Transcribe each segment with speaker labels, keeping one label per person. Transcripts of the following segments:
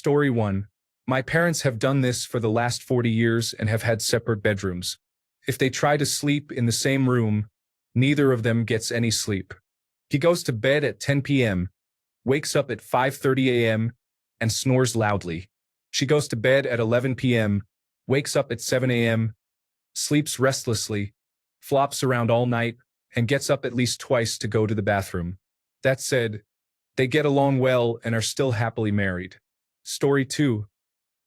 Speaker 1: Story 1. My parents have done this for the last 40 years and have had separate bedrooms. If they try to sleep in the same room, neither of them gets any sleep. He goes to bed at 10 p.m., wakes up at 5:30 a.m., and snores loudly. She goes to bed at 11 p.m., wakes up at 7 a.m., sleeps restlessly, flops around all night, and gets up at least twice to go to the bathroom. That said, they get along well and are still happily married. Story 2.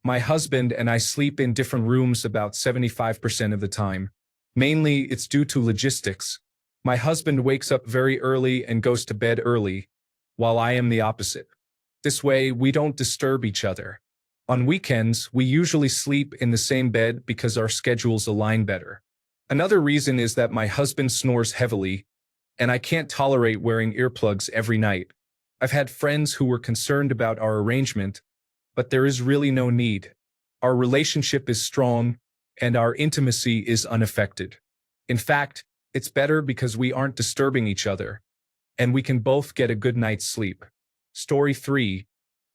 Speaker 1: My husband and I sleep in different rooms about 75% of the time. Mainly, it's due to logistics. My husband wakes up very early and goes to bed early, while I am the opposite. This way, we don't disturb each other. On weekends, we usually sleep in the same bed because our schedules align better. Another reason is that my husband snores heavily, and I can't tolerate wearing earplugs every night. I've had friends who were concerned about our arrangement, but there is really no need. Our relationship is strong, and our intimacy is unaffected. In fact, it's better because we aren't disturbing each other, and we can both get a good night's sleep. Story 3.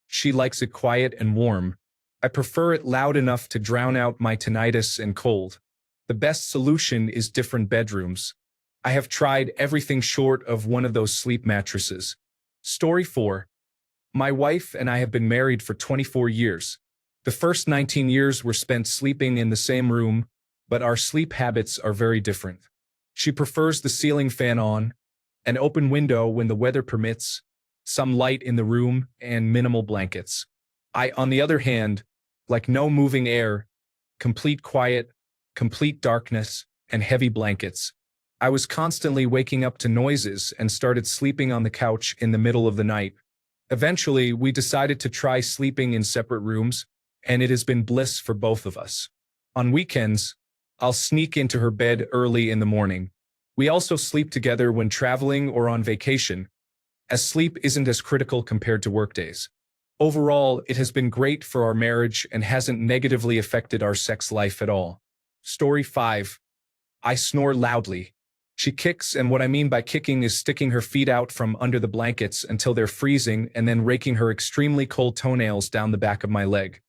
Speaker 1: She likes it quiet and warm. I prefer it loud enough to drown out my tinnitus and cold. The best solution is different bedrooms. I have tried everything short of one of those sleep mattresses. Story 4. My wife and I have been married for 24 years. The first 19 years were spent sleeping in the same room, but our sleep habits are very different. She prefers the ceiling fan on, an open window when the weather permits, some light in the room, and minimal blankets. I, on the other hand, like no moving air, complete quiet, complete darkness, and heavy blankets. I was constantly waking up to noises and started sleeping on the couch in the middle of the night. Eventually, we decided to try sleeping in separate rooms, and it has been bliss for both of us. On weekends, I'll sneak into her bed early in the morning. We also sleep together when traveling or on vacation, as sleep isn't as critical compared to workdays. Overall, it has been great for our marriage and hasn't negatively affected our sex life at all. Story 5. I snore loudly. She kicks, and what I mean by kicking is sticking her feet out from under the blankets until they're freezing and then raking her extremely cold toenails down the back of my leg.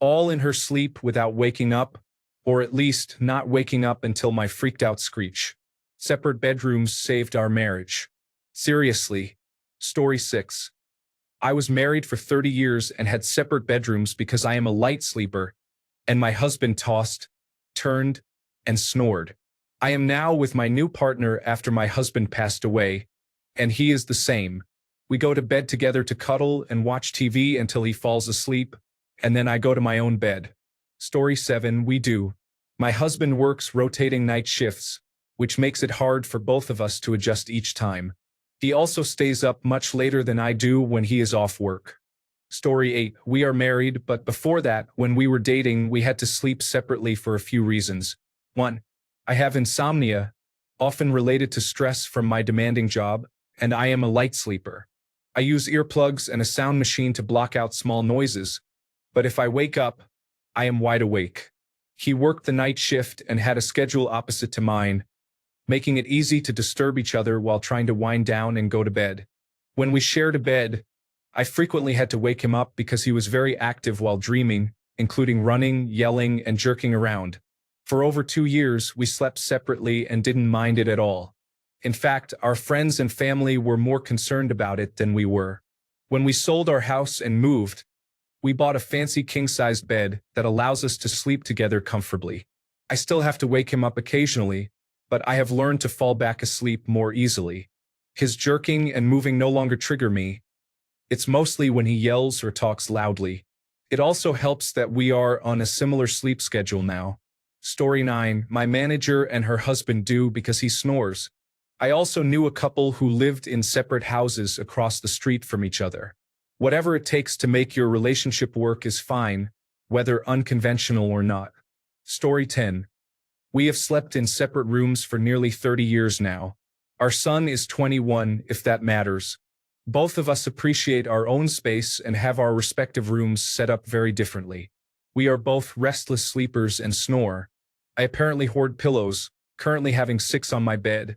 Speaker 1: All in her sleep without waking up, or at least not waking up until my freaked out screech. Separate bedrooms saved our marriage. Seriously. Story 6. I was married for 30 years and had separate bedrooms because I am a light sleeper, and my husband tossed, turned, and snored. I am now with my new partner after my husband passed away, and he is the same. We go to bed together to cuddle and watch TV until he falls asleep, and then I go to my own bed. Story 7. We do. My husband works rotating night shifts, which makes it hard for both of us to adjust each time. He also stays up much later than I do when he is off work. Story 8. We are married, but before that, when we were dating, we had to sleep separately for a few reasons. 1. I have insomnia, often related to stress from my demanding job, and I am a light sleeper. I use earplugs and a sound machine to block out small noises, but if I wake up, I am wide awake. He worked the night shift and had a schedule opposite to mine, making it easy to disturb each other while trying to wind down and go to bed. When we shared a bed, I frequently had to wake him up because he was very active while dreaming, including running, yelling, and jerking around. For over 2 years, we slept separately and didn't mind it at all. In fact, our friends and family were more concerned about it than we were. When we sold our house and moved, we bought a fancy king-sized bed that allows us to sleep together comfortably. I still have to wake him up occasionally, but I have learned to fall back asleep more easily. His jerking and moving no longer trigger me. It's mostly when he yells or talks loudly. It also helps that we are on a similar sleep schedule now. Story 9. My manager and her husband do because he snores. I also knew a couple who lived in separate houses across the street from each other. Whatever it takes to make your relationship work is fine, whether unconventional or not. Story 10. We have slept in separate rooms for nearly 30 years now. Our son is 21, if that matters. Both of us appreciate our own space and have our respective rooms set up very differently. We are both restless sleepers and snore. I apparently hoard pillows, currently having 6 on my bed,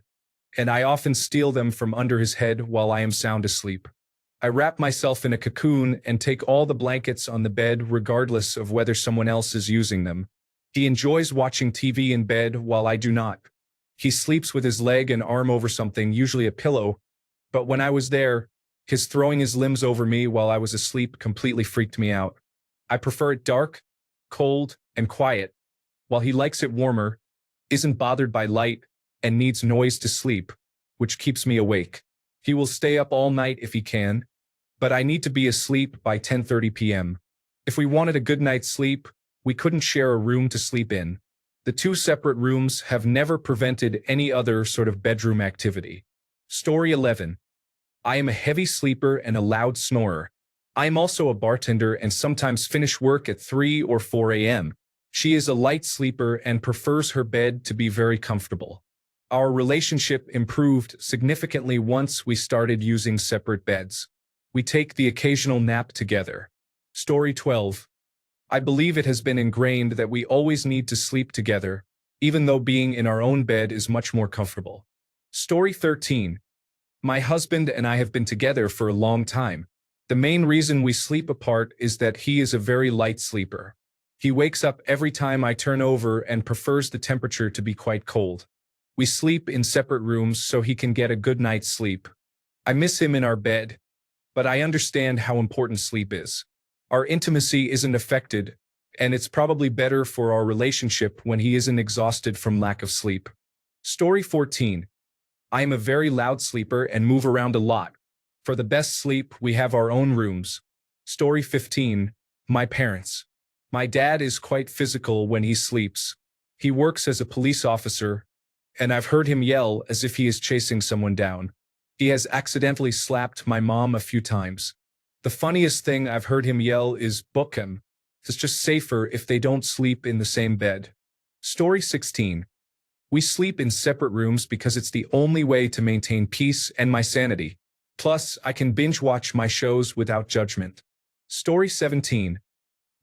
Speaker 1: and I often steal them from under his head while I am sound asleep. I wrap myself in a cocoon and take all the blankets on the bed regardless of whether someone else is using them. He enjoys watching TV in bed while I do not. He sleeps with his leg and arm over something, usually a pillow, but when I was there, his throwing his limbs over me while I was asleep completely freaked me out. I prefer it dark, cold, and quiet, while he likes it warmer, isn't bothered by light, and needs noise to sleep, which keeps me awake. He will stay up all night if he can, but I need to be asleep by 10:30 p.m. If we wanted a good night's sleep, we couldn't share a room to sleep in. The two separate rooms have never prevented any other sort of bedroom activity. Story 11. I am a heavy sleeper and a loud snorer. I am also a bartender and sometimes finish work at 3 or 4 a.m. She is a light sleeper and prefers her bed to be very comfortable. Our relationship improved significantly once we started using separate beds. We take the occasional nap together. Story 12. I believe it has been ingrained that we always need to sleep together, even though being in our own bed is much more comfortable. Story 13. My husband and I have been together for a long time. The main reason we sleep apart is that he is a very light sleeper. He wakes up every time I turn over and prefers the temperature to be quite cold. We sleep in separate rooms so he can get a good night's sleep. I miss him in our bed, but I understand how important sleep is. Our intimacy isn't affected, and it's probably better for our relationship when he isn't exhausted from lack of sleep. Story 14. I am a very loud sleeper and move around a lot. For the best sleep, we have our own rooms. Story 15. My parents. My dad is quite physical when he sleeps. He works as a police officer, and I've heard him yell as if he is chasing someone down. He has accidentally slapped my mom a few times. The funniest thing I've heard him yell is, "Book him." It's just safer if they don't sleep in the same bed. Story 16. We sleep in separate rooms because it's the only way to maintain peace and my sanity. Plus, I can binge watch my shows without judgment. Story 17.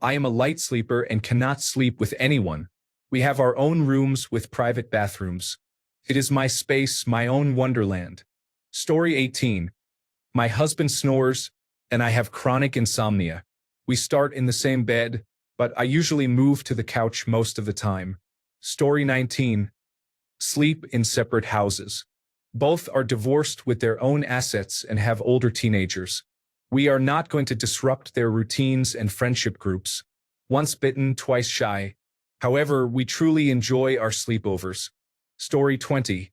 Speaker 1: I am a light sleeper and cannot sleep with anyone. We have our own rooms with private bathrooms. It is my space, my own wonderland. Story 18. My husband snores, and I have chronic insomnia. We start in the same bed, but I usually move to the couch most of the time. Story 19. Sleep in separate houses. Both are divorced with their own assets and have older teenagers. We are not going to disrupt their routines and friendship groups. Once bitten, twice shy. However, we truly enjoy our sleepovers. Story 20.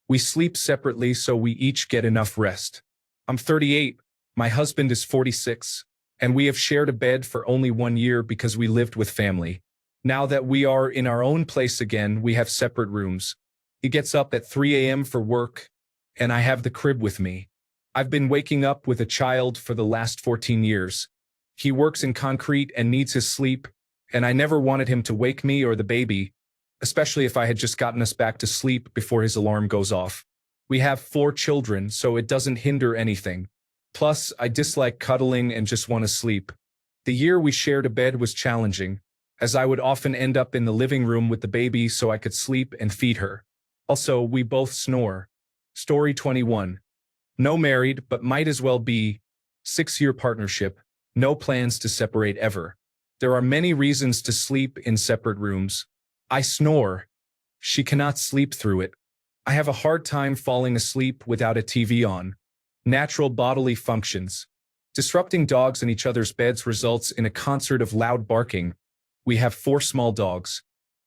Speaker 1: We sleep separately so we each get enough rest. I'm 38, my husband is 46, and we have shared a bed for only 1 year because we lived with family. Now that we are in our own place again, we have separate rooms. He gets up at 3 a.m. for work, and I have the crib with me. I've been waking up with a child for the last 14 years. He works in concrete and needs his sleep, and I never wanted him to wake me or the baby, especially if I had just gotten us back to sleep before his alarm goes off. We have 4 children, so it doesn't hinder anything. Plus, I dislike cuddling and just want to sleep. The year we shared a bed was challenging, as I would often end up in the living room with the baby so I could sleep and feed her. Also, we both snore. Story 21. No married, but might as well be. 6-year partnership. No plans to separate ever. There are many reasons to sleep in separate rooms. I snore. She cannot sleep through it. I have a hard time falling asleep without a TV on. Natural bodily functions. Disrupting dogs in each other's beds results in a concert of loud barking. We have 4 small dogs.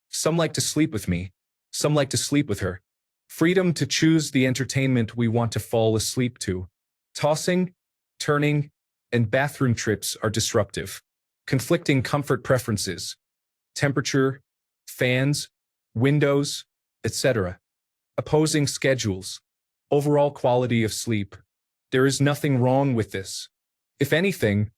Speaker 1: Some like to sleep with me. Some like to sleep with her. Freedom to choose the entertainment we want to fall asleep to. Tossing, turning, and bathroom trips are disruptive. Conflicting comfort preferences. Temperature, fans, windows, etc. Opposing schedules. Overall quality of sleep. There is nothing wrong with this. If anything,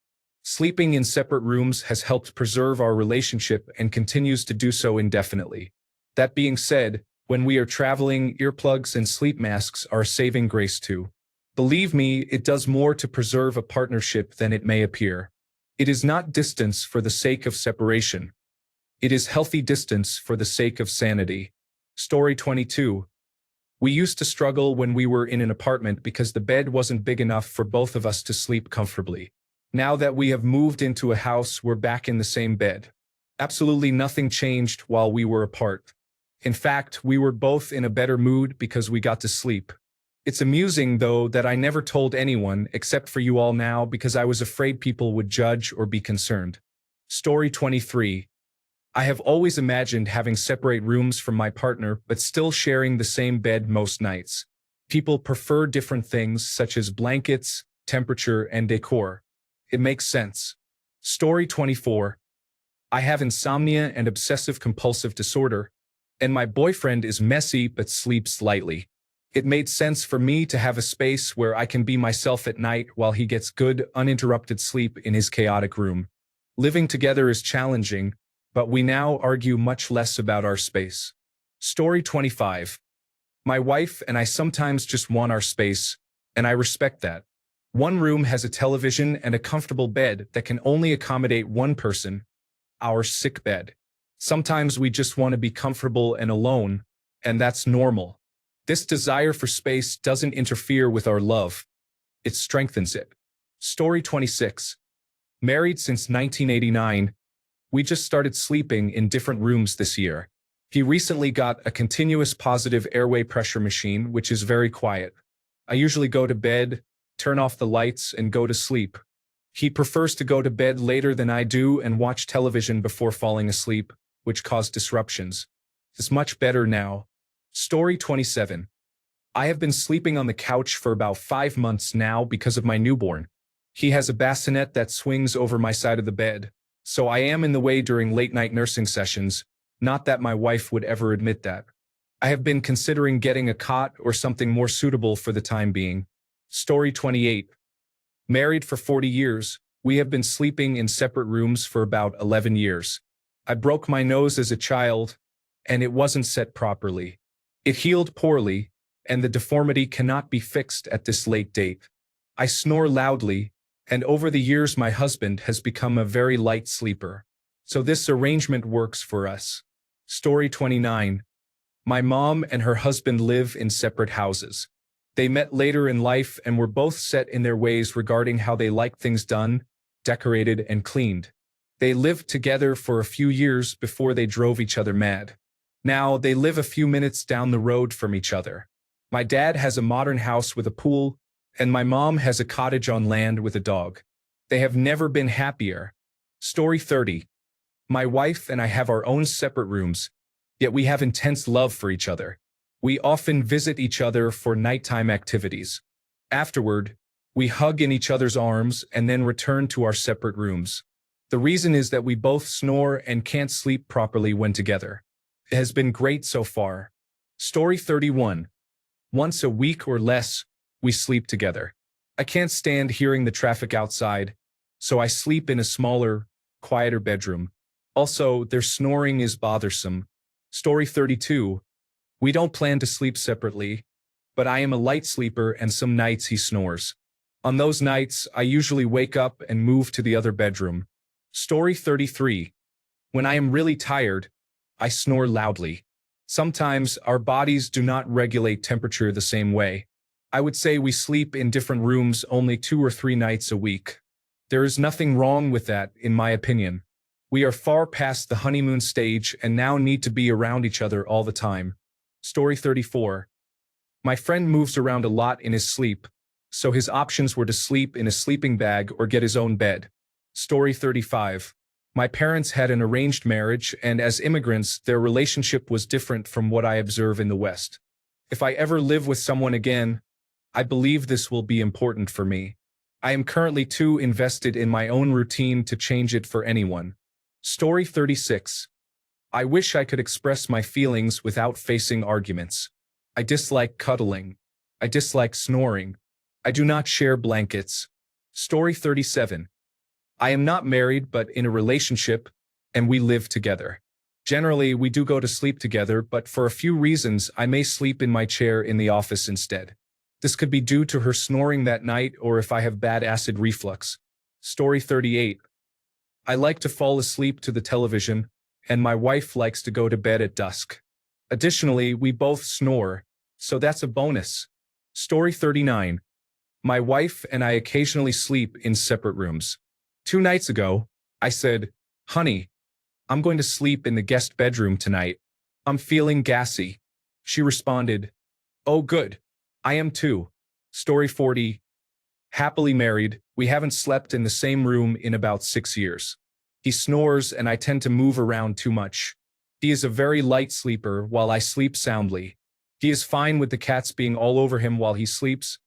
Speaker 1: sleeping in separate rooms has helped preserve our relationship and continues to do so indefinitely. That being said, when we are traveling, earplugs and sleep masks are a saving grace too. Believe me, it does more to preserve a partnership than it may appear. It is not distance for the sake of separation. It is healthy distance for the sake of sanity. Story 22. We used to struggle when we were in an apartment because the bed wasn't big enough for both of us to sleep comfortably. Now that we have moved into a house, we're back in the same bed. Absolutely nothing changed while we were apart. In fact, we were both in a better mood because we got to sleep. It's amusing, though, that I never told anyone except for you all now because I was afraid people would judge or be concerned. Story 23. I have always imagined having separate rooms from my partner but still sharing the same bed most nights. People prefer different things such as blankets, temperature, and decor. It makes sense. Story 24. I have insomnia and obsessive-compulsive disorder, and my boyfriend is messy but sleeps lightly. It made sense for me to have a space where I can be myself at night while he gets good, uninterrupted sleep in his chaotic room. Living together is challenging, but we now argue much less about our space. Story 25. My wife and I sometimes just want our space, and I respect that. One room has a television and a comfortable bed that can only accommodate one person, our sick bed. Sometimes we just want to be comfortable and alone, and that's normal. This desire for space doesn't interfere with our love. It strengthens it. Story 26. Married since 1989, we just started sleeping in different rooms this year. He recently got a continuous positive airway pressure machine, which is very quiet. I usually go to bed, turn off the lights, and go to sleep. He prefers to go to bed later than I do and watch television before falling asleep, which caused disruptions. It's much better now. Story 27. I have been sleeping on the couch for about 5 months now because of my newborn. He has a bassinet that swings over my side of the bed, so I am in the way during late-night nursing sessions, not that my wife would ever admit that. I have been considering getting a cot or something more suitable for the time being. Story 28. Married for 40 years, we have been sleeping in separate rooms for about 11 years. I broke my nose as a child, and it wasn't set properly. It healed poorly, and the deformity cannot be fixed at this late date. I snore loudly, and over the years my husband has become a very light sleeper. So this arrangement works for us. Story 29. My mom and her husband live in separate houses. They met later in life and were both set in their ways regarding how they like things done, decorated, and cleaned. They lived together for a few years before they drove each other mad. Now they live a few minutes down the road from each other. My dad has a modern house with a pool, and my mom has a cottage on land with a dog. They have never been happier. Story 30. My wife and I have our own separate rooms, yet we have intense love for each other. We often visit each other for nighttime activities. Afterward, we hug in each other's arms and then return to our separate rooms. The reason is that we both snore and can't sleep properly when together. It has been great so far. Story 31. Once a week or less, we sleep together. I can't stand hearing the traffic outside, so I sleep in a smaller, quieter bedroom. Also, their snoring is bothersome. Story 32. We don't plan to sleep separately, but I am a light sleeper and some nights he snores. On those nights, I usually wake up and move to the other bedroom. Story 33. When I am really tired, I snore loudly. Sometimes our bodies do not regulate temperature the same way. I would say we sleep in different rooms only 2 or 3 nights a week. There is nothing wrong with that, in my opinion. We are far past the honeymoon stage and now need to be around each other all the time. Story 34. My friend moves around a lot in his sleep, so his options were to sleep in a sleeping bag or get his own bed. Story 35. My parents had an arranged marriage, and as immigrants, their relationship was different from what I observe in the West. If I ever live with someone again, I believe this will be important for me. I am currently too invested in my own routine to change it for anyone. Story 36. I wish I could express my feelings without facing arguments. I dislike cuddling. I dislike snoring. I do not share blankets. Story 37. I am not married but in a relationship, and we live together. Generally, we do go to sleep together, but for a few reasons I may sleep in my chair in the office instead. This could be due to her snoring that night or if I have bad acid reflux. Story 38. I like to fall asleep to the television, and my wife likes to go to bed at dusk. Additionally, we both snore, so that's a bonus. Story 39. My wife and I occasionally sleep in separate rooms. 2 nights ago, I said, "Honey, I'm going to sleep in the guest bedroom tonight. I'm feeling gassy." She responded, "Oh, good. I am too." Story 40. Happily married, we haven't slept in the same room in about 6 years. He snores and I tend to move around too much. He is a very light sleeper while I sleep soundly. He is fine with the cats being all over him while he sleeps,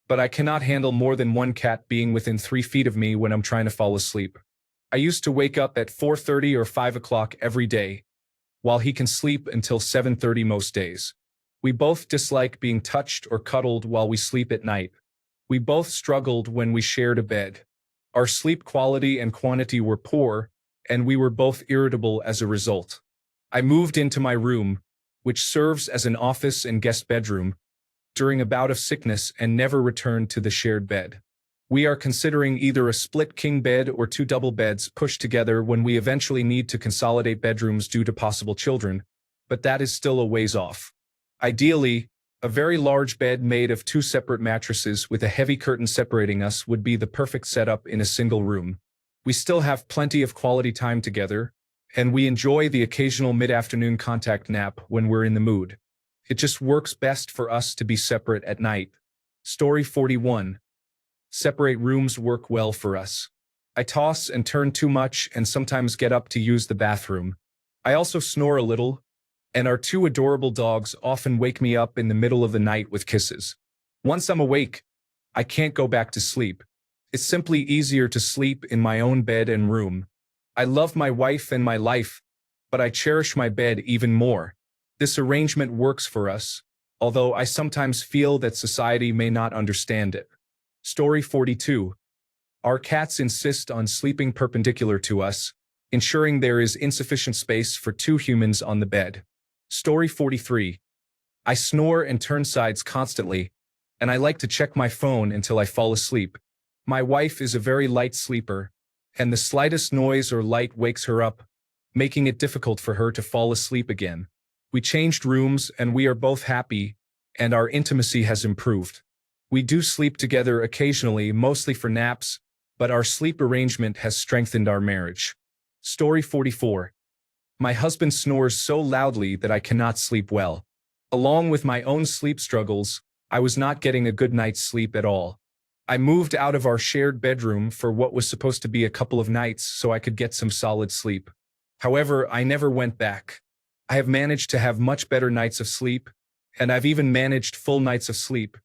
Speaker 1: but I cannot handle more than one cat being within 3 feet of me when I'm trying to fall asleep. I used to wake up at 4:30 or 5 o'clock every day, while he can sleep until 7:30 most days. We both dislike being touched or cuddled while we sleep at night. We both struggled when we shared a bed. Our sleep quality and quantity were poor, and we were both irritable as a result. I moved into my room, which serves as an office and guest bedroom, during a bout of sickness and never returned to the shared bed. We are considering either a split king bed or 2 double beds pushed together when we eventually need to consolidate bedrooms due to possible children, but that is still a ways off. Ideally, a very large bed made of 2 separate mattresses with a heavy curtain separating us would be the perfect setup in a single room. We still have plenty of quality time together, and we enjoy the occasional mid-afternoon contact nap when we're in the mood. It just works best for us to be separate at night. Story 41. Separate rooms work well for us. I toss and turn too much and sometimes get up to use the bathroom. I also snore a little, and our 2 adorable dogs often wake me up in the middle of the night with kisses. Once I'm awake, I can't go back to sleep. It's simply easier to sleep in my own bed and room. I love my wife and my life, but I cherish my bed even more. This arrangement works for us, although I sometimes feel that society may not understand it. Story 42. Our cats insist on sleeping perpendicular to us, ensuring there is insufficient space for 2 humans on the bed. Story 43. I snore and turn sides constantly, and I like to check my phone until I fall asleep. My wife is a very light sleeper, and the slightest noise or light wakes her up, making it difficult for her to fall asleep again. We changed rooms and we are both happy, and our intimacy has improved. We do sleep together occasionally, mostly for naps, but our sleep arrangement has strengthened our marriage. Story 44. My husband snores so loudly that I cannot sleep well. Along with my own sleep struggles, I was not getting a good night's sleep at all. I moved out of our shared bedroom for what was supposed to be a couple of nights so I could get some solid sleep. However, I never went back. I have managed to have much better nights of sleep, and I've even managed full nights of sleep,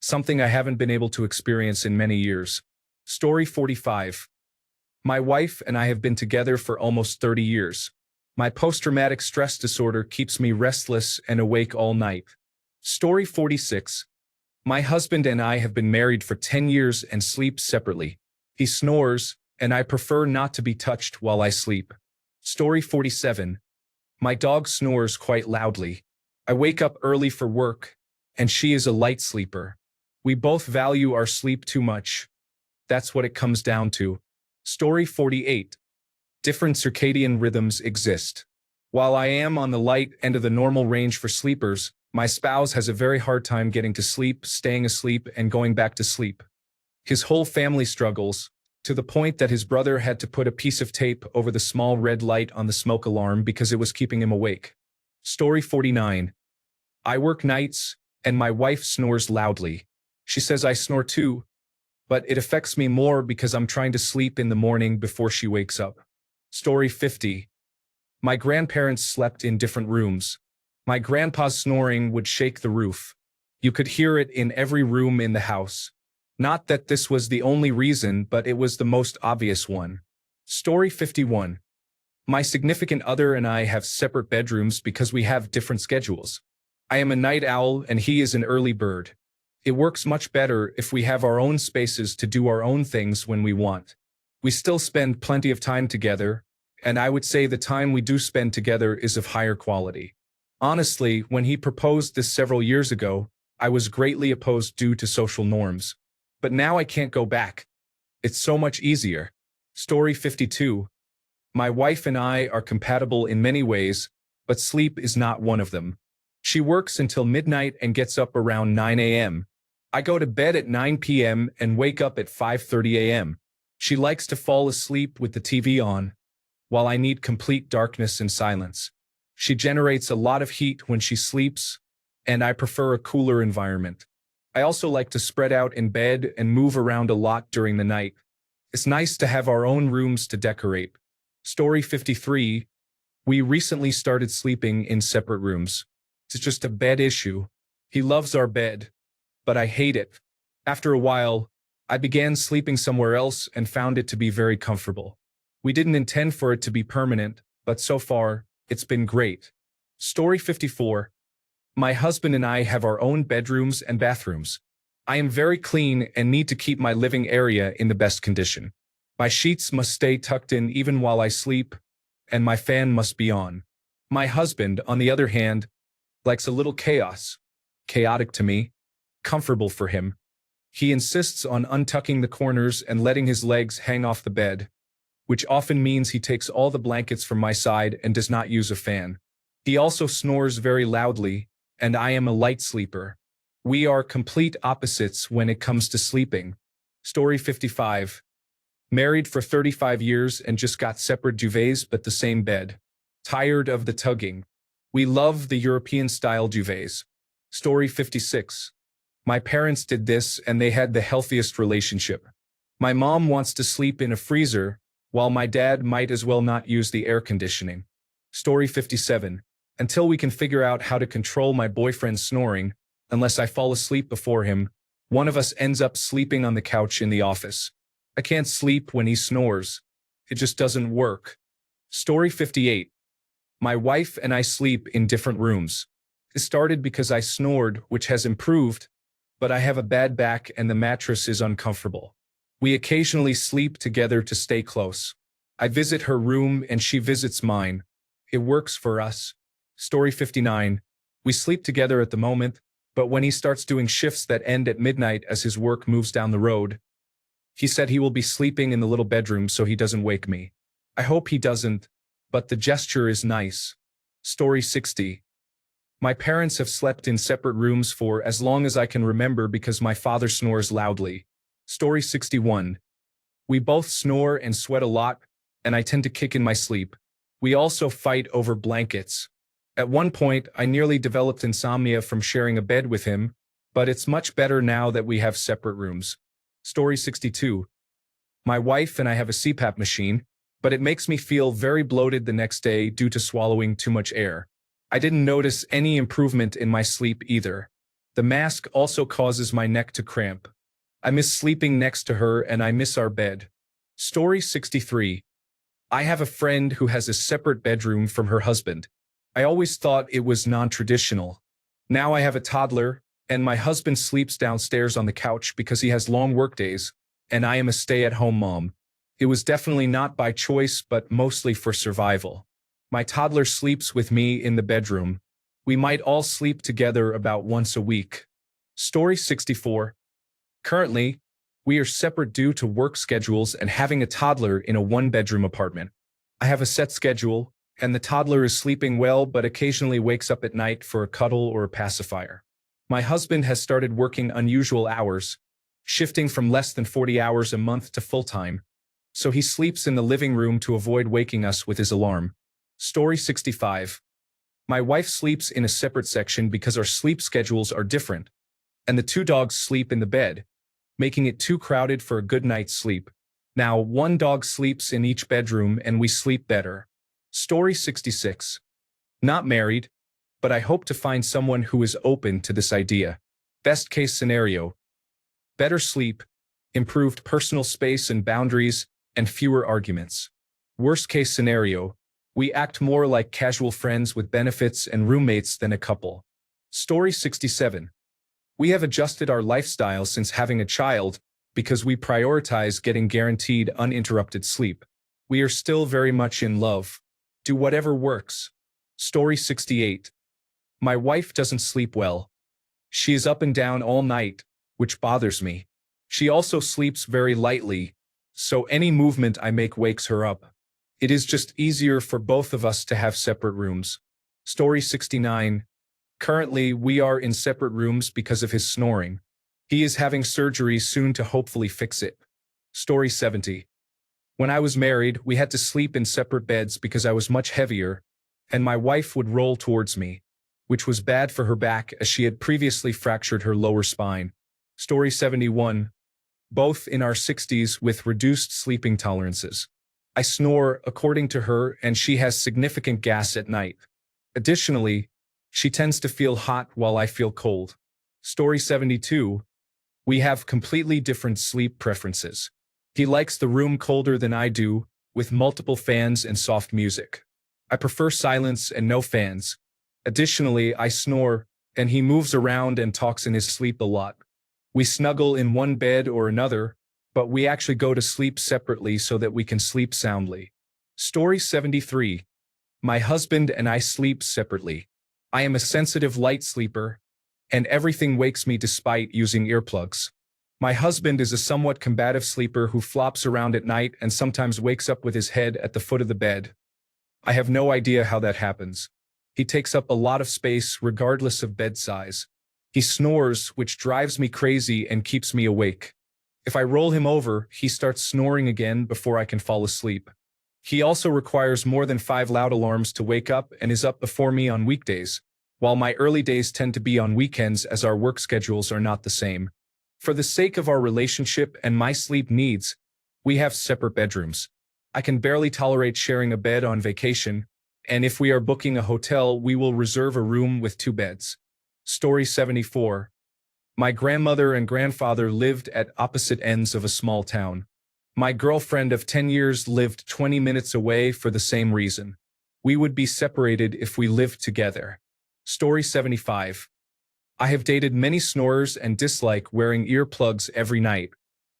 Speaker 1: something I haven't been able to experience in many years. Story 45. My wife and I have been together for almost 30 years. My post-traumatic stress disorder keeps me restless and awake all night. Story 46. My husband and I have been married for 10 years and sleep separately. He snores, and I prefer not to be touched while I sleep. Story 47. My dog snores quite loudly. I wake up early for work, and she is a light sleeper. We both value our sleep too much. That's what it comes down to. Story 48. Different circadian rhythms exist. While I am on the light end of the normal range for sleepers, my spouse has a very hard time getting to sleep, staying asleep, and going back to sleep. His whole family struggles, to the point that his brother had to put a piece of tape over the small red light on the smoke alarm because it was keeping him awake. Story 49. I work nights, and my wife snores loudly. She says I snore too, but it affects me more because I'm trying to sleep in the morning before she wakes up. Story 50. My grandparents slept in different rooms. My grandpa's snoring would shake the roof. You could hear it in every room in the house. Not that this was the only reason, but it was the most obvious one. Story 51. My significant other and I have separate bedrooms because we have different schedules. I am a night owl and he is an early bird. It works much better if we have our own spaces to do our own things when we want. We still spend plenty of time together, and I would say the time we do spend together is of higher quality. Honestly, when he proposed this several years ago, I was greatly opposed due to social norms. But now I can't go back. It's so much easier. Story 52. My wife and I are compatible in many ways, but sleep is not one of them. She works until midnight and gets up around 9 a.m. I go to bed at 9 p.m. and wake up at 5:30 a.m. She likes to fall asleep with the TV on, while I need complete darkness and silence. She generates a lot of heat when she sleeps, and I prefer a cooler environment. I also like to spread out in bed and move around a lot during the night. It's nice to have our own rooms to decorate. Story 53. We recently started sleeping in separate rooms. It's just a bed issue. He loves our bed, but I hate it. After a while, I began sleeping somewhere else and found it to be very comfortable. We didn't intend for it to be permanent, but so far, it's been great. Story 54. My husband and I have our own bedrooms and bathrooms. I am very clean and need to keep my living area in the best condition. My sheets must stay tucked in even while I sleep, and my fan must be on. My husband, on the other hand, likes a little chaos. Chaotic to me, comfortable for him. He insists on untucking the corners and letting his legs hang off the bed, which often means he takes all the blankets from my side and does not use a fan. He also snores very loudly, and I am a light sleeper. We are complete opposites when it comes to sleeping. Story 55. Married for 35 years and just got separate duvets but the same bed. Tired of the tugging. We love the European-style duvets. Story 56. My parents did this and they had the healthiest relationship. My mom wants to sleep in a freezer, while my dad might as well not use the air conditioning. Story 57. Until we can figure out how to control my boyfriend's snoring, unless I fall asleep before him, one of us ends up sleeping on the couch in the office. I can't sleep when he snores. It just doesn't work. Story 58. My wife and I sleep in different rooms. It started because I snored, which has improved, but I have a bad back and the mattress is uncomfortable. We occasionally sleep together to stay close. I visit her room and she visits mine. It works for us. Story 59. We sleep together at the moment, but when he starts doing shifts that end at midnight as his work moves down the road, he said he will be sleeping in the little bedroom so he doesn't wake me. I hope he doesn't, but the gesture is nice. Story 60. My parents have slept in separate rooms for as long as I can remember because my father snores loudly. Story 61. We both snore and sweat a lot, and I tend to kick in my sleep. We also fight over blankets. At one point, I nearly developed insomnia from sharing a bed with him, but it's much better now that we have separate rooms. Story 62. My wife and I have a CPAP machine, but it makes me feel very bloated the next day due to swallowing too much air. I didn't notice any improvement in my sleep either. The mask also causes my neck to cramp. I miss sleeping next to her and I miss our bed. Story 63. I have a friend who has a separate bedroom from her husband. I always thought it was non-traditional. Now I have a toddler, and my husband sleeps downstairs on the couch because he has long workdays, and I am a stay-at-home mom. It was definitely not by choice, but mostly for survival. My toddler sleeps with me in the bedroom. We might all sleep together about once a week. Story 64. Currently, we are separate due to work schedules and having a toddler in a one-bedroom apartment. I have a set schedule, and the toddler is sleeping well but occasionally wakes up at night for a cuddle or a pacifier. My husband has started working unusual hours, shifting from less than 40 hours a month to full-time, so he sleeps in the living room to avoid waking us with his alarm. Story 65. My wife sleeps in a separate section because our sleep schedules are different, and the two dogs sleep in the bed, making it too crowded for a good night's sleep. Now, one dog sleeps in each bedroom and we sleep better. Story 66. Not married, but I hope to find someone who is open to this idea. Best case scenario: better sleep, improved personal space and boundaries, and fewer arguments. Worst case scenario: we act more like casual friends with benefits and roommates than a couple. Story 67. We have adjusted our lifestyle since having a child because we prioritize getting guaranteed uninterrupted sleep. We are still very much in love. Do whatever works. Story 68. My wife doesn't sleep well. She is up and down all night, which bothers me. She also sleeps very lightly, so any movement I make wakes her up. It is just easier for both of us to have separate rooms. Story 69. Currently, we are in separate rooms because of his snoring. He is having surgery soon to hopefully fix it. Story 70. When I was married, we had to sleep in separate beds because I was much heavier, and my wife would roll towards me, which was bad for her back as she had previously fractured her lower spine. Story 71. Both in our 60s with reduced sleeping tolerances. I snore, according to her, and she has significant gas at night. Additionally, she tends to feel hot while I feel cold. Story 72. We have completely different sleep preferences. He likes the room colder than I do, with multiple fans and soft music. I prefer silence and no fans. Additionally, I snore, and he moves around and talks in his sleep a lot. We snuggle in one bed or another, but we actually go to sleep separately so that we can sleep soundly. Story 73. My husband and I sleep separately. I am a sensitive light sleeper, and everything wakes me despite using earplugs. My husband is a somewhat combative sleeper who flops around at night and sometimes wakes up with his head at the foot of the bed. I have no idea how that happens. He takes up a lot of space regardless of bed size. He snores, which drives me crazy and keeps me awake. If I roll him over, he starts snoring again before I can fall asleep. He also requires more than 5 loud alarms to wake up and is up before me on weekdays, while my early days tend to be on weekends as our work schedules are not the same. For the sake of our relationship and my sleep needs, we have separate bedrooms. I can barely tolerate sharing a bed on vacation, and if we are booking a hotel, we will reserve a room with 2 beds. Story 74. My grandmother and grandfather lived at opposite ends of a small town. My girlfriend of 10 years lived 20 minutes away for the same reason. We would be separated if we lived together. Story 75. I have dated many snorers and dislike wearing earplugs every night.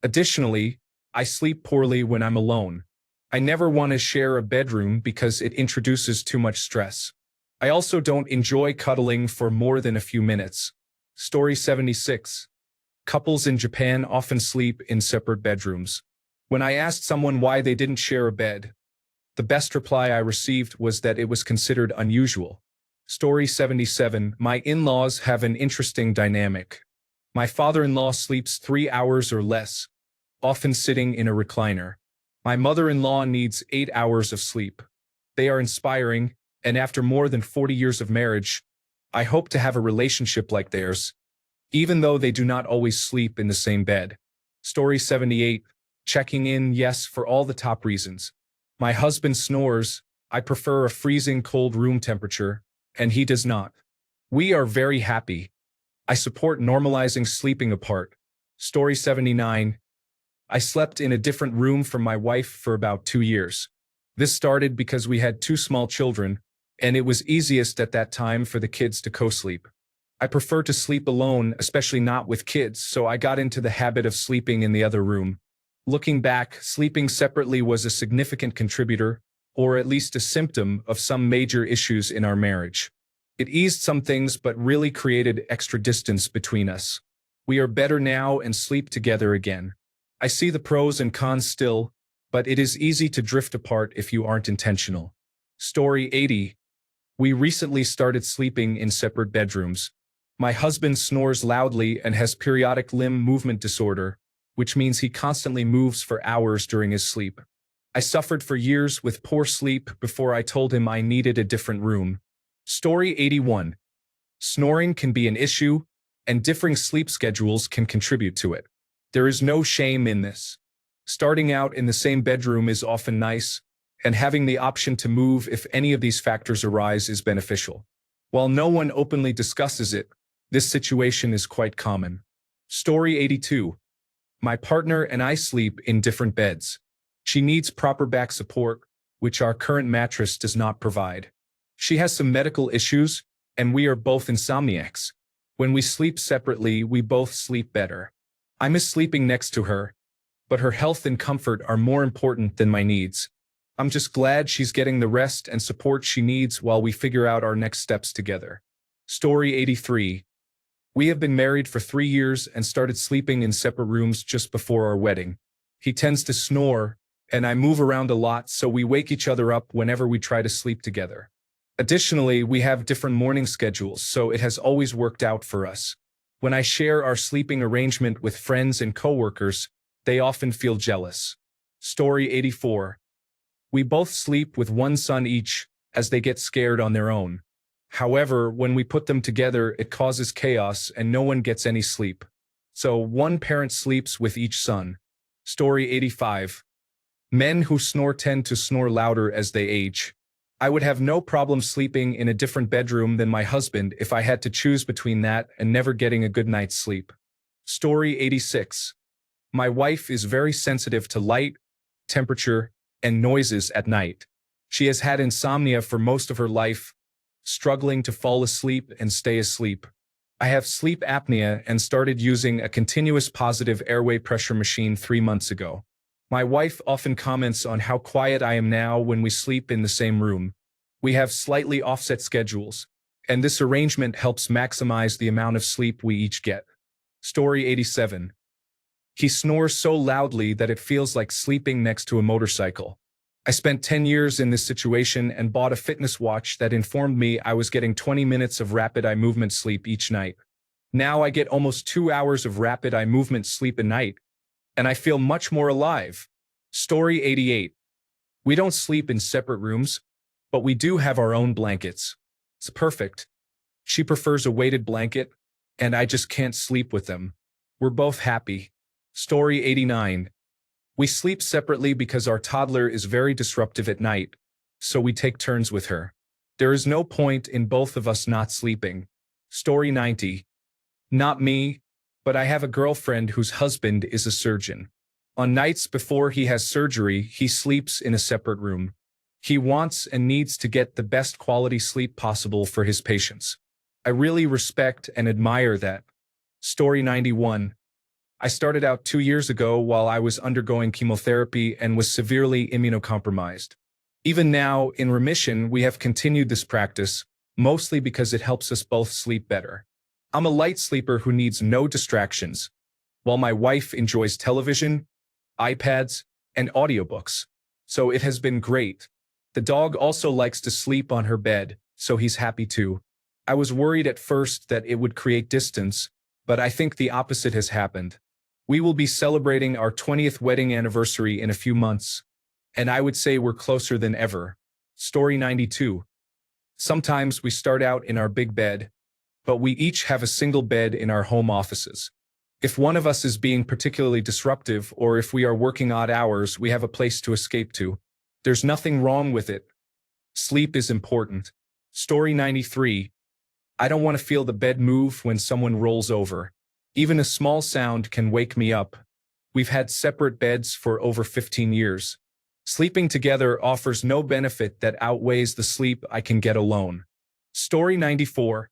Speaker 1: Additionally, I sleep poorly when I'm alone. I never want to share a bedroom because it introduces too much stress. I also don't enjoy cuddling for more than a few minutes. Story 76. Couples in Japan often sleep in separate bedrooms. When I asked someone why they didn't share a bed, the best reply I received was that it was considered unusual. Story 77. My in-laws have an interesting dynamic. My father-in-law sleeps 3 hours or less, often sitting in a recliner. My mother-in-law needs 8 hours of sleep. They are inspiring, and after more than 40 years of marriage, I hope to have a relationship like theirs, even though they do not always sleep in the same bed. Story 78. Checking in, yes, for all the top reasons. My husband snores. I prefer a freezing cold room temperature, and he does not. We are very happy. I support normalizing sleeping apart. Story 79. I slept in a different room from my wife for about 2 years. This started because we had 2 small children, and it was easiest at that time for the kids to co-sleep. I prefer to sleep alone, especially not with kids, so I got into the habit of sleeping in the other room. Looking back, sleeping separately was a significant contributor, or at least a symptom of some major issues in our marriage. It eased some things but really created extra distance between us. We are better now and sleep together again. I see the pros and cons still, but it is easy to drift apart if you aren't intentional. Story 80. We recently started sleeping in separate bedrooms. My husband snores loudly and has periodic limb movement disorder, which means he constantly moves for hours during his sleep. I suffered for years with poor sleep before I told him I needed a different room. Story 81. Snoring can be an issue, and differing sleep schedules can contribute to it. There is no shame in this. Starting out in the same bedroom is often nice, and having the option to move if any of these factors arise is beneficial. While no one openly discusses it, this situation is quite common. Story 82. My partner and I sleep in different beds. She needs proper back support, which our current mattress does not provide. She has some medical issues, and we are both insomniacs. When we sleep separately, we both sleep better. I miss sleeping next to her, but her health and comfort are more important than my needs. I'm just glad she's getting the rest and support she needs while we figure out our next steps together. Story 83. We have been married for 3 years and started sleeping in separate rooms just before our wedding. He tends to snore, and I move around a lot, so we wake each other up whenever we try to sleep together. Additionally, we have different morning schedules, so it has always worked out for us. When I share our sleeping arrangement with friends and coworkers, they often feel jealous. Story 84. We both sleep with one son each, as they get scared on their own. However, when we put them together, it causes chaos and no one gets any sleep. So one parent sleeps with each son. Story 85. Men who snore tend to snore louder as they age. I would have no problem sleeping in a different bedroom than my husband if I had to choose between that and never getting a good night's sleep. Story 86. My wife is very sensitive to light, temperature, and noises at night. She has had insomnia for most of her life, struggling to fall asleep and stay asleep. I have sleep apnea and started using a continuous positive airway pressure machine 3 months ago. My wife often comments on how quiet I am now when we sleep in the same room. We have slightly offset schedules, and this arrangement helps maximize the amount of sleep we each get. Story 87. He snores so loudly that it feels like sleeping next to a motorcycle. I spent 10 years in this situation and bought a fitness watch that informed me I was getting 20 minutes of rapid eye movement sleep each night. Now I get almost 2 hours of rapid eye movement sleep a night, and I feel much more alive. Story 88. We don't sleep in separate rooms, but we do have our own blankets. It's perfect. She prefers a weighted blanket, and I just can't sleep with them. We're both happy. Story 89. We sleep separately because our toddler is very disruptive at night, so we take turns with her. There is no point in both of us not sleeping. Story 90. Not me, but I have a girlfriend whose husband is a surgeon. On nights before he has surgery, he sleeps in a separate room. He wants and needs to get the best quality sleep possible for his patients. I really respect and admire that. Story 91. I started out 2 years ago while I was undergoing chemotherapy and was severely immunocompromised. Even now, in remission, we have continued this practice, mostly because it helps us both sleep better. I'm a light sleeper who needs no distractions, while my wife enjoys television, iPads, and audiobooks. So it has been great. The dog also likes to sleep on her bed, so he's happy too. I was worried at first that it would create distance, but I think the opposite has happened. We will be celebrating our 20th wedding anniversary in a few months, and I would say we're closer than ever. Story 92. Sometimes we start out in our big bed, but we each have a single bed in our home offices. If one of us is being particularly disruptive or if we are working odd hours, we have a place to escape to. There's nothing wrong with it. Sleep is important. Story 93. I don't want to feel the bed move when someone rolls over. Even a small sound can wake me up. We've had separate beds for over 15 years. Sleeping together offers no benefit that outweighs the sleep I can get alone. Story 94.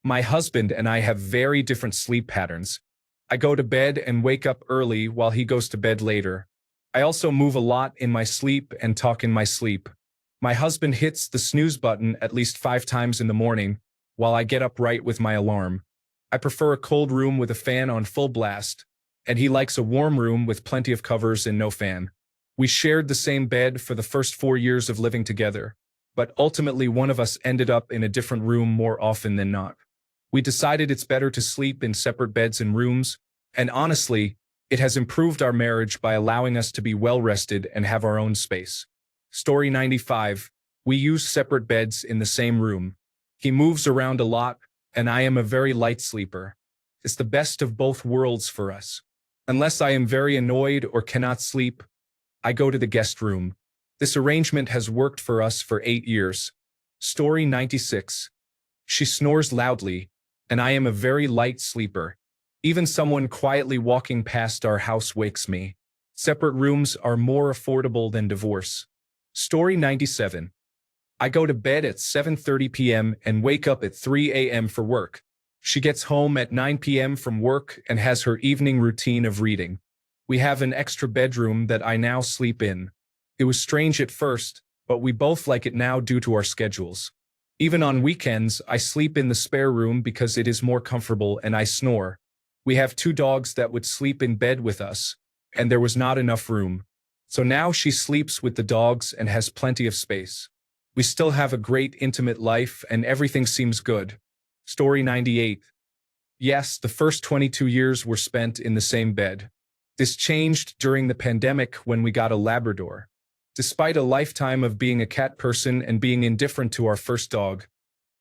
Speaker 1: My husband and I have very different sleep patterns. I go to bed and wake up early while he goes to bed later. I also move a lot in my sleep and talk in my sleep. My husband hits the snooze button at least 5 times in the morning, while I get up right with my alarm. I prefer a cold room with a fan on full blast, and he likes a warm room with plenty of covers and no fan. We shared the same bed for the first 4 years of living together, but ultimately one of us ended up in a different room more often than not. We decided it's better to sleep in separate beds and rooms, and honestly, it has improved our marriage by allowing us to be well-rested and have our own space. Story 95. We use separate beds in the same room. He moves around a lot, and I am a very light sleeper. It's the best of both worlds for us. Unless I am very annoyed or cannot sleep, I go to the guest room. This arrangement has worked for us for 8 years. Story 96. She snores loudly, and I am a very light sleeper. Even someone quietly walking past our house wakes me. Separate rooms are more affordable than divorce. Story 97. I go to bed at 7:30 p.m. and wake up at 3 a.m. for work. She gets home at 9 p.m. from work and has her evening routine of reading. We have an extra bedroom that I now sleep in. It was strange at first, but we both like it now due to our schedules. Even on weekends, I sleep in the spare room because it is more comfortable and I snore. We have 2 dogs that would sleep in bed with us, and there was not enough room. So now she sleeps with the dogs and has plenty of space. We still have a great intimate life and everything seems good. Story 98. Yes, the first 22 years were spent in the same bed. This changed during the pandemic when we got a Labrador. Despite a lifetime of being a cat person and being indifferent to our first dog,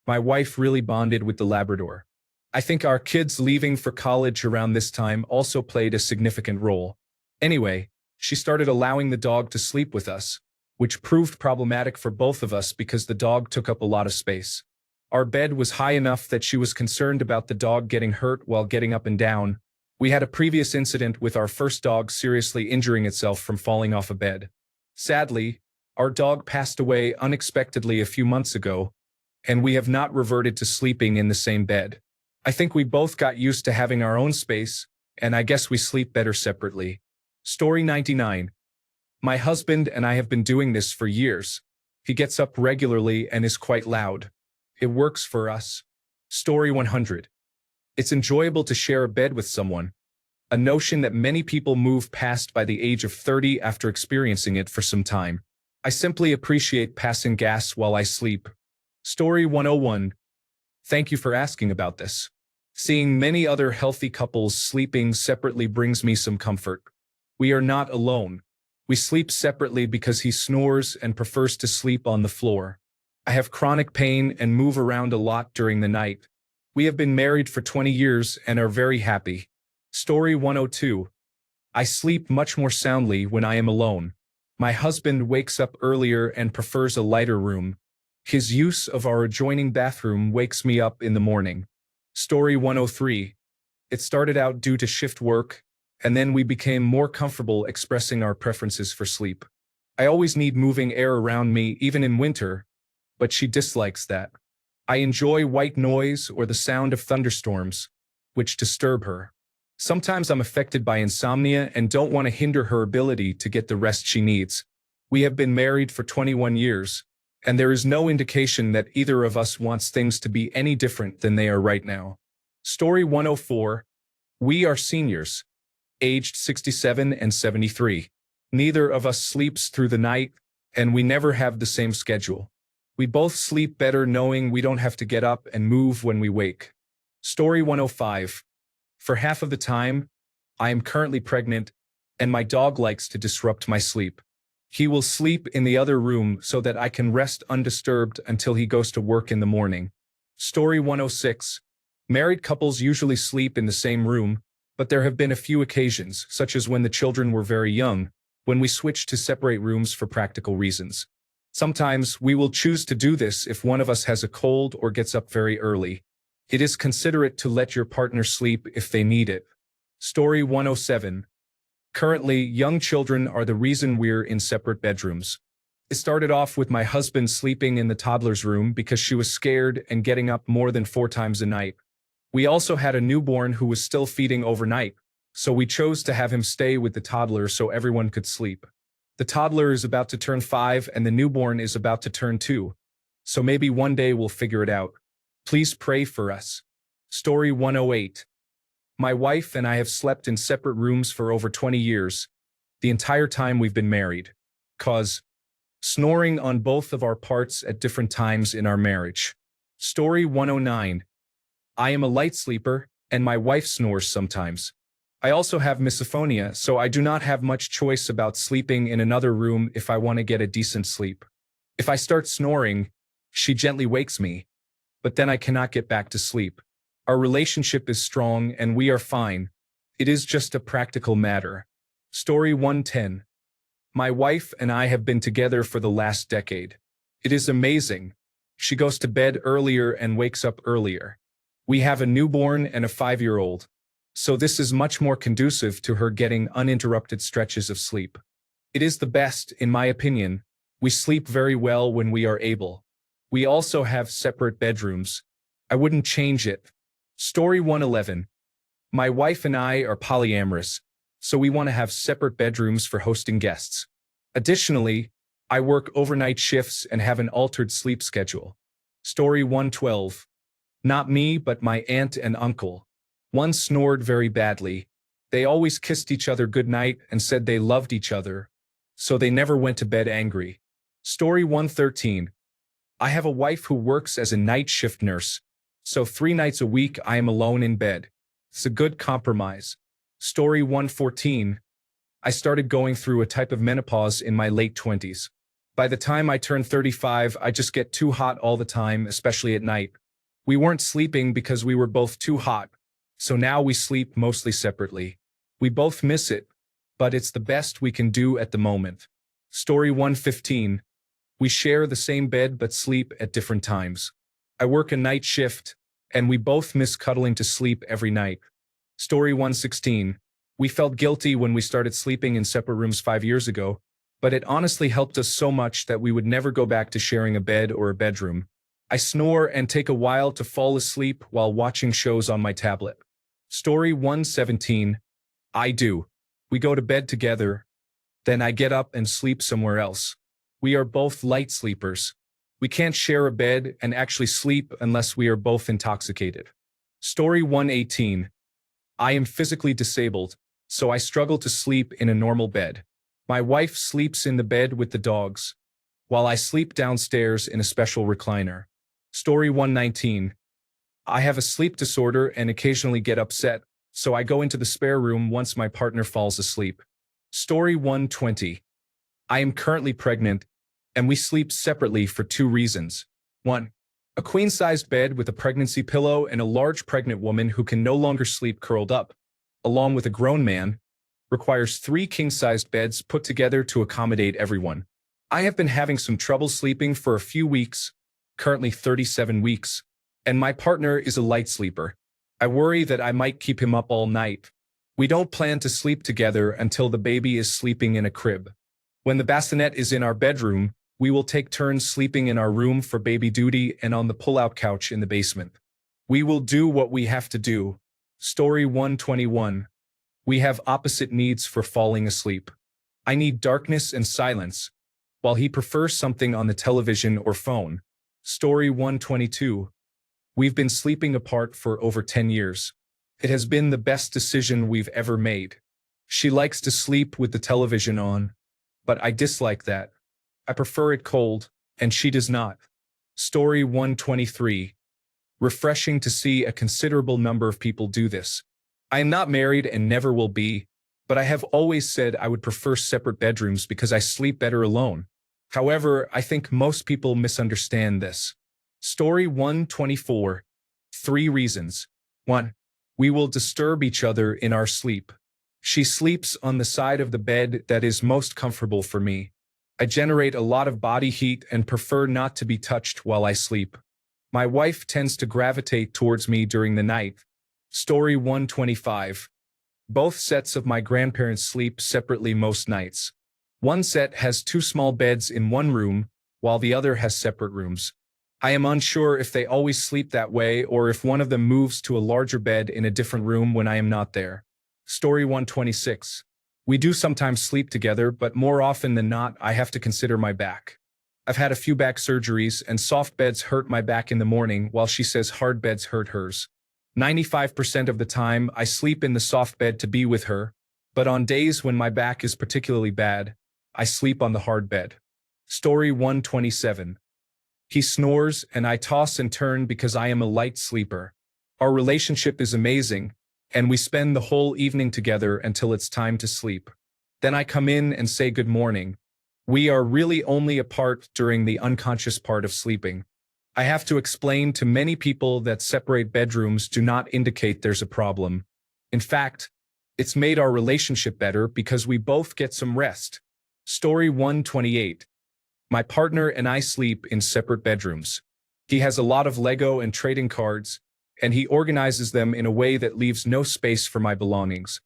Speaker 1: my wife really bonded with the Labrador. I think our kids leaving for college around this time also played a significant role. Anyway, she started allowing the dog to sleep with us, which proved problematic for both of us because the dog took up a lot of space. Our bed was high enough that she was concerned about the dog getting hurt while getting up and down. We had a previous incident with our first dog seriously injuring itself from falling off a bed. Sadly, our dog passed away unexpectedly a few months ago, and we have not reverted to sleeping in the same bed. I think we both got used to having our own space, and I guess we sleep better separately. Story 99. My husband and I have been doing this for years. He gets up regularly and is quite loud. It works for us. Story 100. It's enjoyable to share a bed with someone, a notion that many people move past by the age of 30 after experiencing it for some time. I simply appreciate passing gas while I sleep. Story 101. Thank you for asking about this. Seeing many other healthy couples sleeping separately brings me some comfort. We are not alone. We sleep separately because he snores and prefers to sleep on the floor. I have chronic pain and move around a lot during the night. We have been married for 20 years and are very happy. Story 102. I sleep much more soundly when I am alone. My husband wakes up earlier and prefers a lighter room. His use of our adjoining bathroom wakes me up in the morning. Story 103. It started out due to shift work, and then we became more comfortable expressing our preferences for sleep. I always need moving air around me, even in winter, but she dislikes that. I enjoy white noise or the sound of thunderstorms, which disturb her. Sometimes I'm affected by insomnia and don't want to hinder her ability to get the rest she needs. We have been married for 21 years, and there is no indication that either of us wants things to be any different than they are right now. Story 104. We are seniors, aged 67 and 73. Neither of us sleeps through the night, and we never have the same schedule. We both sleep better knowing we don't have to get up and move when we wake. Story 105. For half of the time, I am currently pregnant, and my dog likes to disrupt my sleep. He will sleep in the other room so that I can rest undisturbed until he goes to work in the morning. Story 106. Married couples usually sleep in the same room, but there have been a few occasions, such as when the children were very young, when we switched to separate rooms for practical reasons. Sometimes we will choose to do this if one of us has a cold or gets up very early. It is considerate to let your partner sleep if they need it. Story 107. Currently, young children are the reason we're in separate bedrooms. It started off with my husband sleeping in the toddler's room because she was scared and getting up more than 4 times a night. We also had a newborn who was still feeding overnight, so we chose to have him stay with the toddler so everyone could sleep. The toddler is about to turn 5 and the newborn is about to turn 2, so maybe one day we'll figure it out. Please pray for us. Story 108. My wife and I have slept in separate rooms for over 20 years, the entire time we've been married. Cause snoring on both of our parts at different times in our marriage. Story 109. I am a light sleeper, and my wife snores sometimes. I also have misophonia, so I do not have much choice about sleeping in another room if I want to get a decent sleep. If I start snoring, she gently wakes me, but then I cannot get back to sleep. Our relationship is strong and we are fine. It is just a practical matter. Story 110. My wife and I have been together for the last decade. It is amazing. She goes to bed earlier and wakes up earlier. We have a newborn and a 5-year-old, so this is much more conducive to her getting uninterrupted stretches of sleep. It is the best, in my opinion. We sleep very well when we are able. We also have separate bedrooms. I wouldn't change it. Story 111. My wife and I are polyamorous, so we want to have separate bedrooms for hosting guests. Additionally, I work overnight shifts and have an altered sleep schedule. Story 112. Not me, but my aunt and uncle. One snored very badly. They always kissed each other goodnight and said they loved each other, so they never went to bed angry. Story 113. I have a wife who works as a night shift nurse, so 3 nights a week I am alone in bed. It's a good compromise. Story 114. I started going through a type of menopause in my late 20s. By the time I turned 35, I just get too hot all the time, especially at night. We weren't sleeping because we were both too hot, so now we sleep mostly separately. We both miss it, but it's the best we can do at the moment. Story 115. We share the same bed but sleep at different times. I work a night shift, and we both miss cuddling to sleep every night. Story 116. We felt guilty when we started sleeping in separate rooms 5 years ago, but it honestly helped us so much that we would never go back to sharing a bed or a bedroom. I snore and take a while to fall asleep while watching shows on my tablet. Story 117. I do. We go to bed together, then I get up and sleep somewhere else. We are both light sleepers. We can't share a bed and actually sleep unless we are both intoxicated. Story 118. I am physically disabled, so I struggle to sleep in a normal bed. My wife sleeps in the bed with the dogs, while I sleep downstairs in a special recliner. Story 119. I have a sleep disorder and occasionally get upset, so I go into the spare room once my partner falls asleep. Story 120. I am currently pregnant, and we sleep separately for 2 reasons. 1. A queen-sized bed with a pregnancy pillow and a large pregnant woman who can no longer sleep curled up, along with a grown man, requires 3 king-sized beds put together to accommodate everyone. I have been having some trouble sleeping for a few weeks, currently 37 weeks, and my partner is a light sleeper. I worry that I might keep him up all night. We don't plan to sleep together until the baby is sleeping in a crib. When the bassinet is in our bedroom, we will take turns sleeping in our room for baby duty and on the pull-out couch in the basement. We will do what we have to do. Story 121. We have opposite needs for falling asleep. I need darkness and silence, while he prefers something on the television or phone. Story 122. We've been sleeping apart for over 10 years. It has been the best decision we've ever made. She likes to sleep with the television on, but I dislike that. I prefer it cold, and she does not. Story 123. Refreshing to see a considerable number of people do this. I am not married and never will be, but I have always said I would prefer separate bedrooms because I sleep better alone. However, I think most people misunderstand this. Story 124. 3 reasons. 1. We will disturb each other in our sleep. She sleeps on the side of the bed that is most comfortable for me. I generate a lot of body heat and prefer not to be touched while I sleep. My wife tends to gravitate towards me during the night. Story 125. Both sets of my grandparents sleep separately most nights. One set has 2 small beds in one room, while the other has separate rooms. I am unsure if they always sleep that way or if one of them moves to a larger bed in a different room when I am not there. Story 126. We do sometimes sleep together, but more often than not, I have to consider my back. I've had a few back surgeries, and soft beds hurt my back in the morning, while she says hard beds hurt hers. 95% of the time, I sleep in the soft bed to be with her, but on days when my back is particularly bad, I sleep on the hard bed. Story 127. He snores, and I toss and turn because I am a light sleeper. Our relationship is amazing, and we spend the whole evening together until it's time to sleep. Then I come in and say good morning. We are really only apart during the unconscious part of sleeping. I have to explain to many people that separate bedrooms do not indicate there's a problem. In fact, it's made our relationship better because we both get some rest. Story 128. My partner and I sleep in separate bedrooms. He has a lot of Lego and trading cards, and he organizes them in a way that leaves no space for my belongings.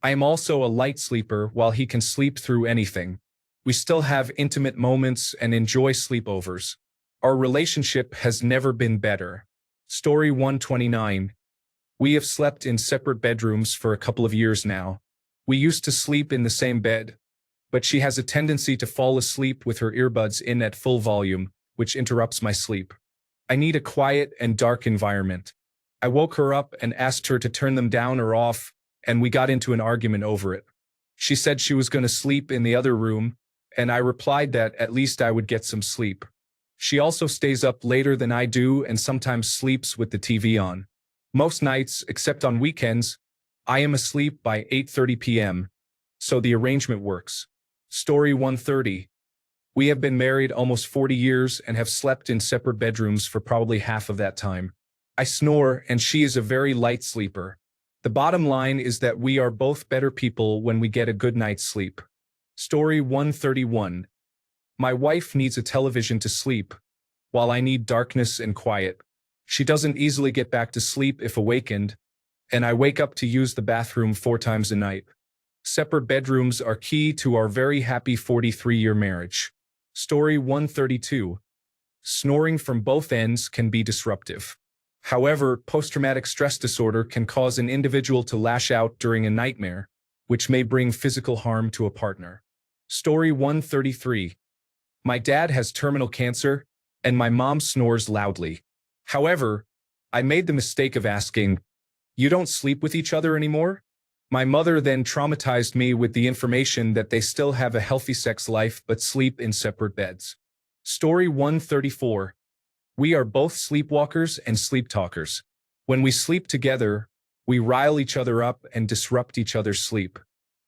Speaker 1: I am also a light sleeper while he can sleep through anything. We still have intimate moments and enjoy sleepovers. Our relationship has never been better. Story 129. We have slept in separate bedrooms for a couple of years now. We used to sleep in the same bed, but she has a tendency to fall asleep with her earbuds in at full volume, which interrupts my sleep. I need a quiet and dark environment. I woke her up and asked her to turn them down or off, and we got into an argument over it. She said she was going to sleep in the other room, and I replied that at least I would get some sleep. She also stays up later than I do and sometimes sleeps with the TV on. Most nights, except on weekends, I am asleep by 8:30 p.m., so the arrangement works. Story 130. We have been married almost 40 years and have slept in separate bedrooms for probably half of that time. I snore, and she is a very light sleeper. The bottom line is that we are both better people when we get a good night's sleep. Story 131. My wife needs a television to sleep, while I need darkness and quiet. She doesn't easily get back to sleep if awakened, and I wake up to use the bathroom 4 times a night. Separate bedrooms are key to our very happy 43-year marriage. Story 132. Snoring from both ends can be disruptive. However, post-traumatic stress disorder can cause an individual to lash out during a nightmare, which may bring physical harm to a partner. Story 133. My dad has terminal cancer, and my mom snores loudly. However, I made the mistake of asking, "You don't sleep with each other anymore?" My mother then traumatized me with the information that they still have a healthy sex life but sleep in separate beds. Story 134. We are both sleepwalkers and sleep talkers. When we sleep together, we rile each other up and disrupt each other's sleep.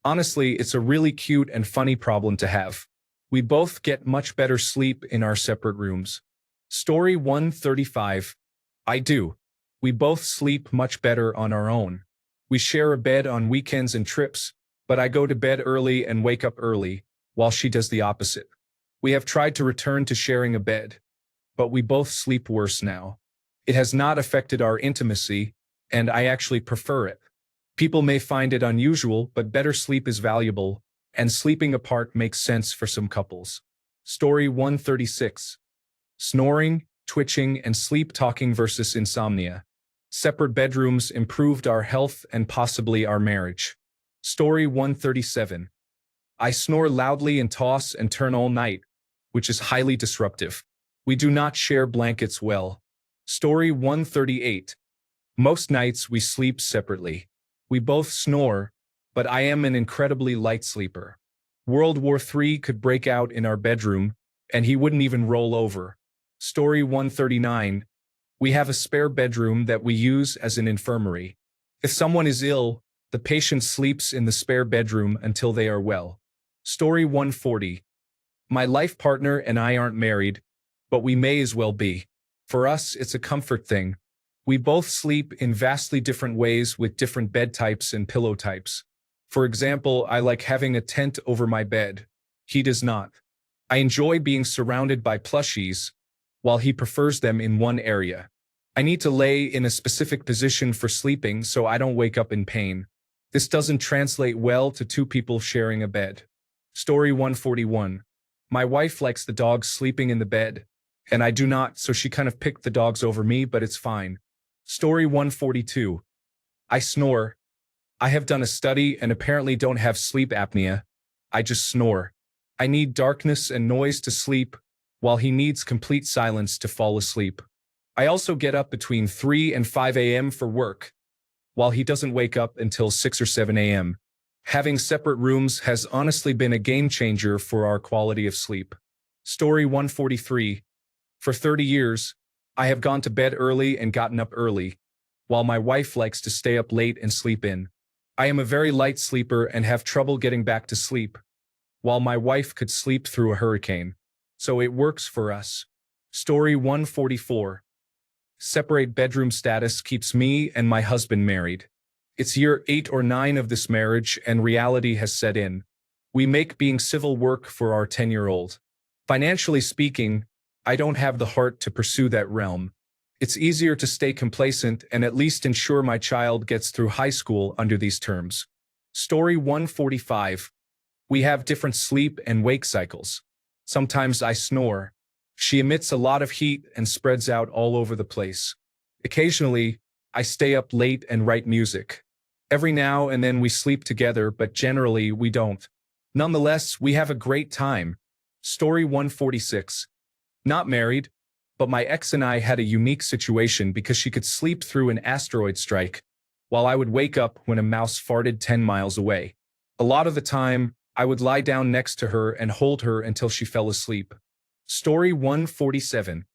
Speaker 1: Honestly, it's a really cute and funny problem to have. We both get much better sleep in our separate rooms. Story 135. I do. We both sleep much better on our own. We share a bed on weekends and trips, but I go to bed early and wake up early, while she does the opposite. We have tried to return to sharing a bed, but we both sleep worse now. It has not affected our intimacy, and I actually prefer it. People may find it unusual, but better sleep is valuable, and sleeping apart makes sense for some couples. Story 136. Snoring, twitching, and sleep talking versus insomnia. Separate bedrooms improved our health and possibly our marriage. Story 137. I snore loudly and toss and turn all night, which is highly disruptive. We do not share blankets well. Story 138. Most nights we sleep separately. We both snore, but I am an incredibly light sleeper. World War III could break out in our bedroom, and he wouldn't even roll over. Story 139. We have a spare bedroom that we use as an infirmary. If someone is ill, the patient sleeps in the spare bedroom until they are well. Story 140. My life partner and I aren't married, but we may as well be. For us, it's a comfort thing. We both sleep in vastly different ways with different bed types and pillow types. For example, I like having a tent over my bed. He does not. I enjoy being surrounded by plushies, while he prefers them in one area. I need to lay in a specific position for sleeping so I don't wake up in pain. This doesn't translate well to 2 people sharing a bed. Story 141. My wife likes the dogs sleeping in the bed, and I do not, so she kind of picked the dogs over me, but it's fine. Story 142. I snore. I have done a study and apparently don't have sleep apnea. I just snore. I need darkness and noise to sleep, while he needs complete silence to fall asleep. I also get up between 3 and 5 a.m. for work, while he doesn't wake up until 6 or 7 a.m. Having separate rooms has honestly been a game changer for our quality of sleep. Story 143. For 30 years, I have gone to bed early and gotten up early, while my wife likes to stay up late and sleep in. I am a very light sleeper and have trouble getting back to sleep, while my wife could sleep through a hurricane. So it works for us. Story 144. Separate bedroom status keeps me and my husband married. It's year 8 or 9 of this marriage and reality has set in. We make being civil work for our 10-year-old. Financially speaking, I don't have the heart to pursue that realm. It's easier to stay complacent and at least ensure my child gets through high school under these terms. Story 145. We have different sleep and wake cycles. Sometimes I snore. She emits a lot of heat and spreads out all over the place. Occasionally, I stay up late and write music. Every now and then we sleep together, but generally we don't. Nonetheless, we have a great time. Story 146. Not married, but my ex and I had a unique situation because she could sleep through an asteroid strike, while I would wake up when a mouse farted 10 miles away. A lot of the time, I would lie down next to her and hold her until she fell asleep. Story 147.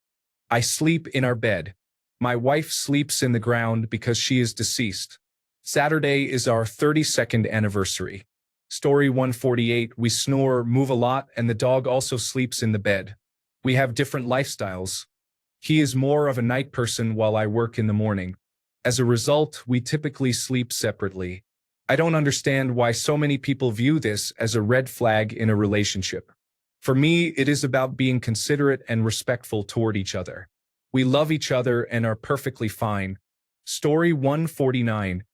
Speaker 1: I sleep in our bed. My wife sleeps in the ground because she is deceased. Saturday is our 32nd anniversary. Story 148. We snore, move a lot, and the dog also sleeps in the bed. We have different lifestyles. He is more of a night person while I work in the morning. As a result, we typically sleep separately. I don't understand why so many people view this as a red flag in a relationship. For me, it is about being considerate and respectful toward each other. We love each other and are perfectly fine. Story 149.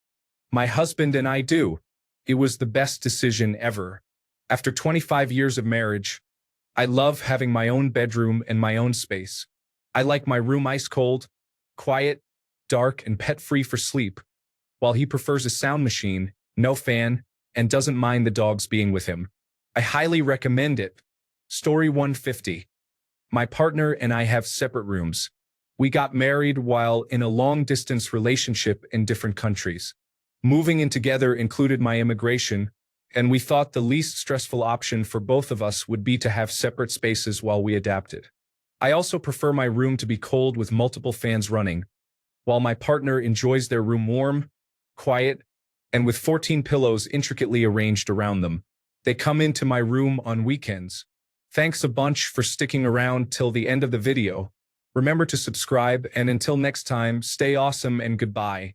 Speaker 1: My husband and I do. It was the best decision ever. After 25 years of marriage, I love having my own bedroom and my own space. I like my room ice cold, quiet, dark, and pet-free for sleep, while he prefers a sound machine, no fan, and doesn't mind the dogs being with him. I highly recommend it. Story 150. My partner and I have separate rooms. We got married while in a long-distance relationship in different countries. Moving in together included my immigration, and we thought the least stressful option for both of us would be to have separate spaces while we adapted. I also prefer my room to be cold with multiple fans running, while my partner enjoys their room warm, quiet, and with 14 pillows intricately arranged around them. They come into my room on weekends. Thanks a bunch for sticking around till the end of the video. Remember to subscribe, and until next time, stay awesome and goodbye.